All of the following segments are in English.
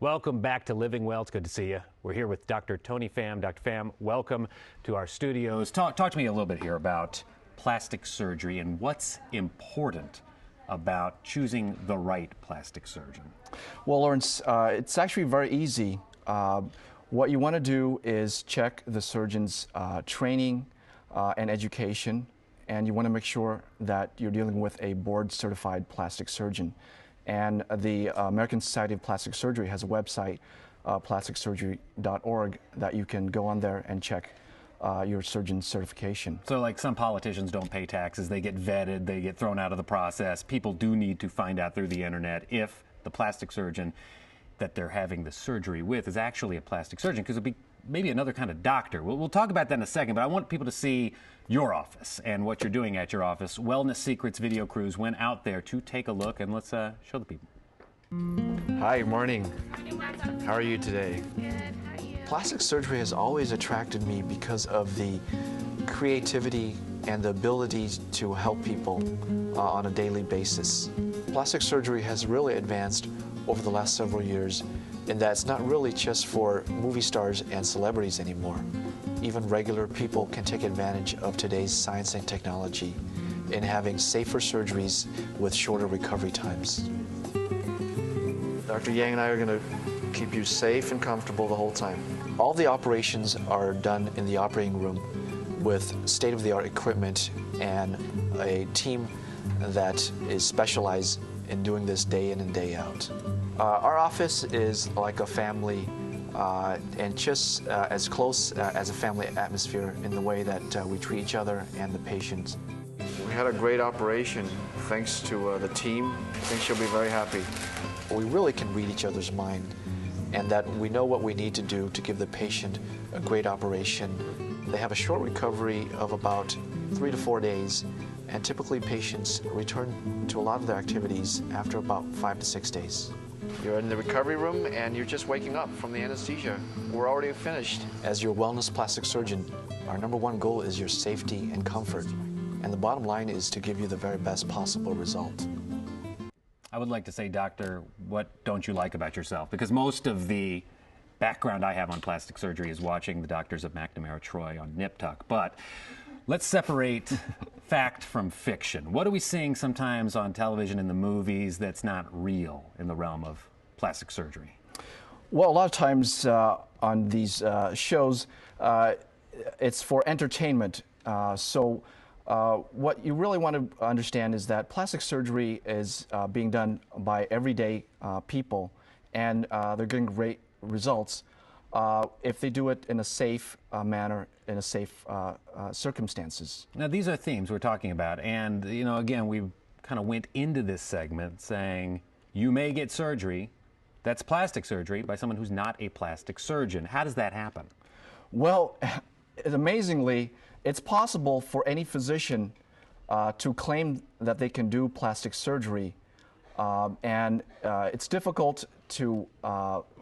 Welcome back to Living Well. It's good to see you. We're here with Dr. Tony Pham. Dr. Pham, welcome to our studios. Talk to me a little bit here about plastic surgery and what's important about choosing the right plastic surgeon. Well, Lawrence, it's actually very easy. What you want to do is check the surgeon's training and education, and you want to make sure that you're dealing with a board-certified plastic surgeon. And the American Society of Plastic Surgery has a website, plasticsurgery.org, that you can go on there and check your surgeon's certification. So like some politicians don't pay taxes, they get vetted, they get thrown out of the process. People do need to find out through the internet if the plastic surgeon that they're having the surgery with is actually a plastic surgeon, because it'll be maybe another kind of doctor. We'll talk about that in a second, but I want people to see your office and what you're doing at your office. Wellness Secrets video crews went out there to take a look, and let's show the people. Hi, good morning. How are you today? Good, how are you? Plastic surgery has always attracted me because of the creativity and the ability to help people on a daily basis. Plastic surgery has really advanced over the last several years in that it's not really just for movie stars and celebrities anymore. Even regular people can take advantage of today's science and technology in having safer surgeries with shorter recovery times. Dr. Yang and I are going to keep you safe and comfortable the whole time. All the operations are done in the operating room with state-of-the-art equipment and a team that is specialized in doing this day in and day out. Our office is like a family and just as close as a family atmosphere in the way that we treat each other and the patients. We had a great operation thanks to the team. I think she'll be very happy. We really can read each other's mind, and that we know what we need to do to give the patient a great operation. They have a short recovery of about 3 to 4 days, and typically patients return to a lot of their activities after about 5 to 6 days. You're in the recovery room and you're just waking up from the anesthesia. We're already finished. As your wellness plastic surgeon, our #1 goal is your safety and comfort, and the bottom line is to give you the very best possible result. I would like to say, Doctor, what don't you like about yourself? Because most of the background I have on plastic surgery is watching the doctors of McNamara Troy on Nip Tuck. But let's separate fact from fiction. What are we seeing sometimes on television in the movies that's not real in the realm of plastic surgery? Well, a lot of times on these shows, it's for entertainment. What you really want to understand is that plastic surgery is being done by everyday people, and they're getting great results if they do it in a safe manner, in a safe circumstances. Now, these are themes we're talking about, and you know, again, we kind of went into this segment saying you may get surgery that's plastic surgery by someone who's not a plastic surgeon. How does that happen? Well, amazingly, it's possible for any physician to claim that they can do plastic surgery, and it's difficult to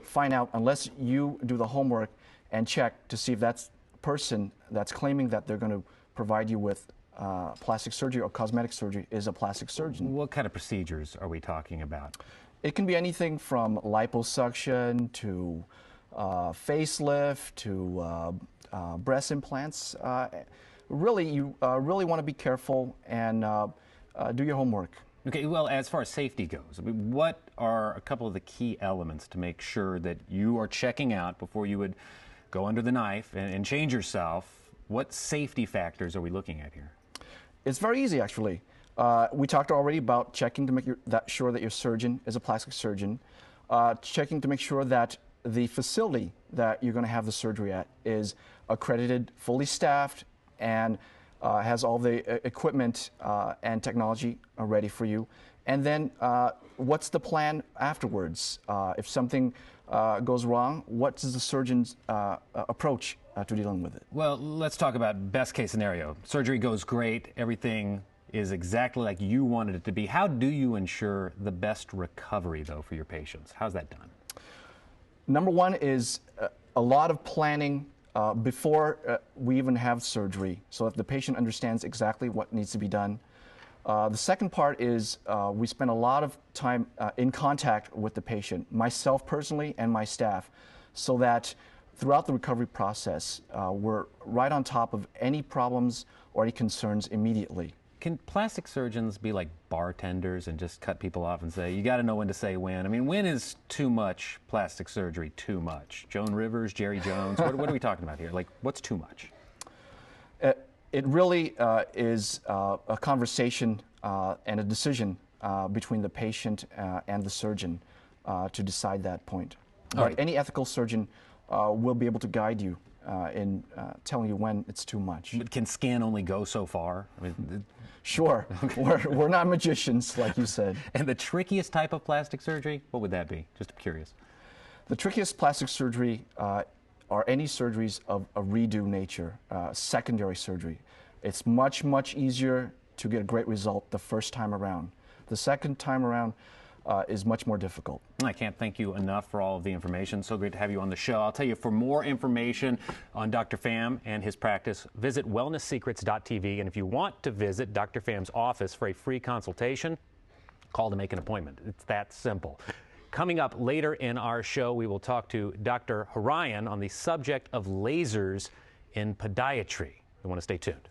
find out unless you do the homework and check to see if that person that's claiming that they're going to provide you with plastic surgery or cosmetic surgery is a plastic surgeon. What kind of procedures are we talking about? It can be anything from liposuction to facelift to breast implants. Really, you really want to be careful and do your homework. Okay, well, as far as safety goes, I mean, what are a couple of the key elements to make sure that you are checking out before you would go under the knife and change yourself? What safety factors are we looking at here? It's very easy, actually. We talked already about checking to make sure that your surgeon is a plastic surgeon, checking to make sure that the facility that you're going to have the surgery at is accredited, fully staffed, and has all the equipment and technology ready for you. And then what's the plan afterwards? If something goes wrong, what is the surgeon's approach to dealing with it? Well, let's talk about best case scenario. Surgery goes great, everything is exactly like you wanted it to be. How do you ensure the best recovery, though, for your patients? How's that done? #1 is a lot of planning before we even have surgery, so that the patient understands exactly what needs to be done. The second part is we spend a lot of time in contact with the patient, myself personally and my staff, so that throughout the recovery process, we're right on top of any problems or any concerns immediately. Can plastic surgeons be like bartenders and just cut people off and say, you got to know when to say when? I mean, when is too much plastic surgery too much? Joan Rivers, Jerry Jones, what are we talking about here? Like, what's too much? It really is a conversation and a decision between the patient and the surgeon to decide that point. But Right. any ethical surgeon will be able to guide you in telling you when it's too much. But can scan only go so far? I mean, Sure, we're not magicians, like you said. and the trickiest type of plastic surgery, what would that be? Just curious. The trickiest plastic surgery are any surgeries of a redo nature, secondary surgery. It's much, much easier to get a great result the first time around. The second time around is much more difficult. I can't thank you enough for all of the information. So great to have you on the show. I'll tell you, for more information on Dr. Pham and his practice, visit wellnesssecrets.tv. And if you want to visit Dr. Pham's office for a free consultation, call to make an appointment. It's that simple. Coming up later in our show, we will talk to Dr. Harayan on the subject of lasers in podiatry. You want to stay tuned.